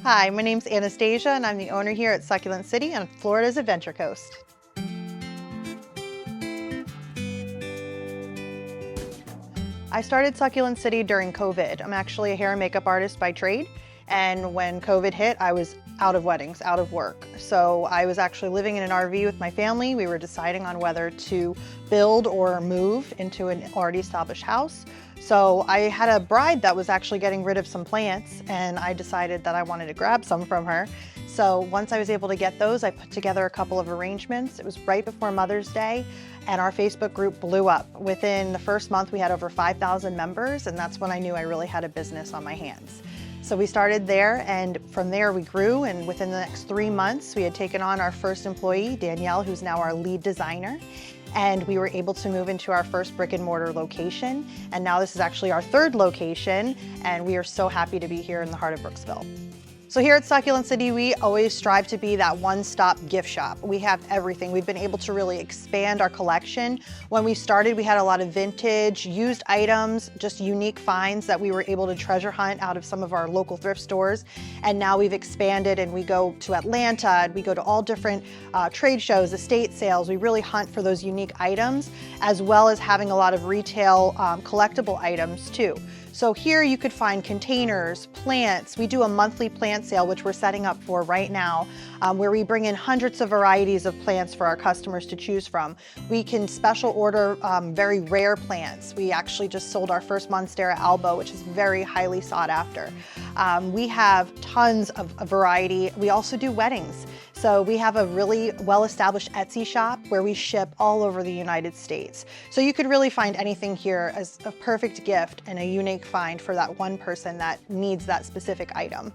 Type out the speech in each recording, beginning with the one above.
Hi, my name's Anastasia and I'm the owner here at Succulent City on Florida's Adventure Coast. I started Succulent City during COVID. I'm actually a hair and makeup artist by trade, and when COVID hit, I was out of weddings, out of work. So I was actually living in an RV with my family. We were deciding on whether to build or move into an already established house. So I had a bride that was actually getting rid of some plants, and I decided that I wanted to grab some from her. So once I was able to get those, I put together a couple of arrangements. It was right before Mother's Day, and our Facebook group blew up. Within the first month, we had over 5,000 members, and that's when I knew I really had a business on my hands. So we started there, and from there we grew, and within the next 3 months, we had taken on our first employee, Danielle, who's now our lead designer. And we were able to move into our first brick and mortar location. And now this is actually our third location, and we are so happy to be here in the heart of Brooksville. So here at Succulent City, we always strive to be that one-stop gift shop. We have everything. We've been able to really expand our collection. When we started, we had a lot of vintage, used items, just unique finds that we were able to treasure hunt out of some of our local thrift stores. And now we've expanded and we go to Atlanta, and we go to all different trade shows, estate sales. We really hunt for those unique items, as well as having a lot of retail collectible items too. So here you could find containers, plants. We do a monthly plant sale, which we're setting up for right now, where we bring in hundreds of varieties of plants for our customers to choose from. We can special order very rare plants. We actually just sold our first Monstera alba, which is very highly sought after. We have tons of variety. We also do weddings. So we have a really well-established Etsy shop where we ship all over the United States. So you could really find anything here as a perfect gift and a unique find for that one person that needs that specific item.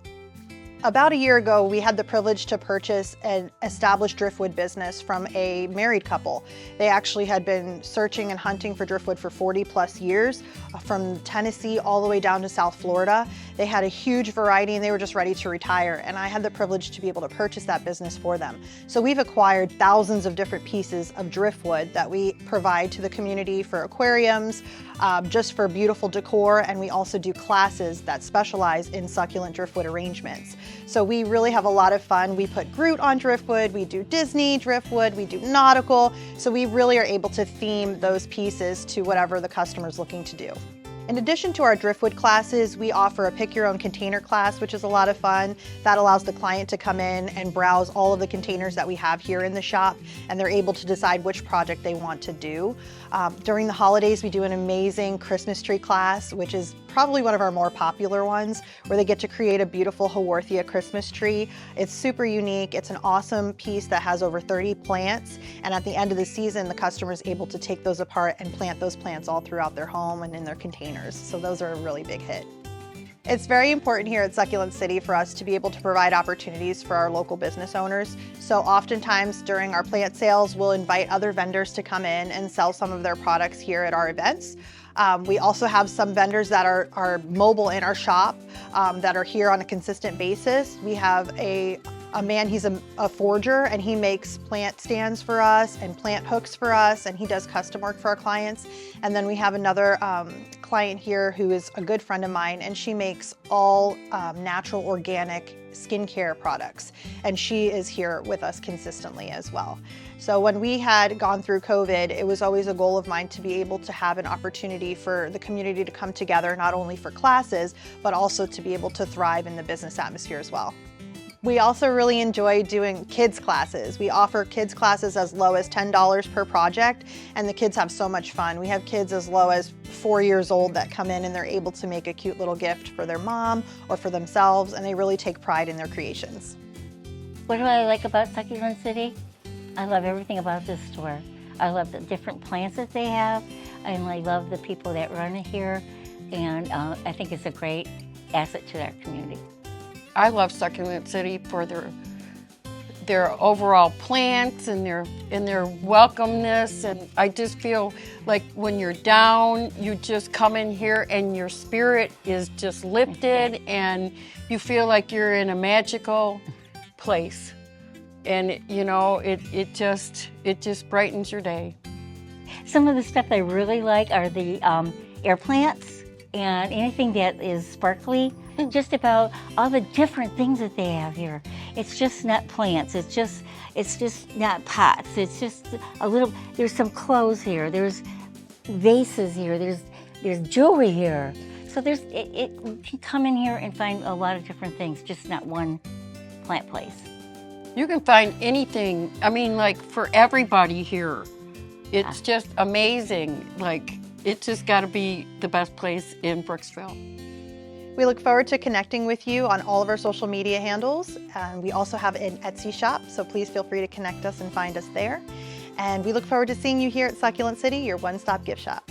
About a year ago, we had the privilege to purchase an established driftwood business from a married couple. They actually had been searching and hunting for driftwood for 40+ years, from Tennessee all the way down to South Florida. They had a huge variety and they were just ready to retire, and I had the privilege to be able to purchase that business for them. So we've acquired thousands of different pieces of driftwood that we provide to the community for aquariums, just for beautiful decor, and we also do classes that specialize in succulent driftwood arrangements. So we really have a lot of fun. We put Groot on driftwood, we do Disney driftwood, we do nautical, so we really are able to theme those pieces to whatever the customer's looking to do. In addition to our driftwood classes, we offer a pick your own container class, which is a lot of fun. That allows the client to come in and browse all of the containers that we have here in the shop, and they're able to decide which project they want to do. During the holidays, we do an amazing Christmas tree class, which is probably one of our more popular ones, where they get to create a beautiful Haworthia Christmas tree. It's super unique. It's an awesome piece that has over 30 plants, and at the end of the season, the customer is able to take those apart and plant those plants all throughout their home and in their containers. So those are a really big hit. It's very important here at Succulent City for us to be able to provide opportunities for our local business owners. So oftentimes during our plant sales, we'll invite other vendors to come in and sell some of their products here at our events. We also have some vendors that are mobile in our shop that are here on a consistent basis. We have a man, he's a forger, and he makes plant stands for us and plant hooks for us, and he does custom work for our clients. And then we have another client here who is a good friend of mine, and she makes all natural organic skincare products, and she is here with us consistently as well. So when we had gone through COVID, it was always a goal of mine to be able to have an opportunity for the community to come together, not only for classes, but also to be able to thrive in the business atmosphere as well. We also really enjoy doing kids classes. We offer kids classes as low as $10 per project, and the kids have so much fun. We have kids as low as 4 years old that come in and they're able to make a cute little gift for their mom or for themselves, and they really take pride in their creations. What do I like about Succulent City? I love everything about this store. I love the different plants that they have, and I love the people that run it here, and I think it's a great asset to our community. I love Succulent City for their overall plants and their welcomeness, and I just feel like when you're down, you just come in here and your spirit is just lifted and you feel like you're in a magical place. And you know, it just brightens your day. Some of the stuff I really like are the air plants and anything that is sparkly. just about all the different things that they have here. It's just not plants. It's just not pots. It's just a little. There's some clothes here. There's vases here. There's jewelry here. So you can come in here and find a lot of different things, just not one plant place. You can find anything, I mean, like for everybody here. It's just amazing. Like, it's just got to be the best place in Brooksville. We look forward to connecting with you on all of our social media handles. We also have an Etsy shop, so please feel free to connect us and find us there. And we look forward to seeing you here at Succulent City, your one-stop gift shop.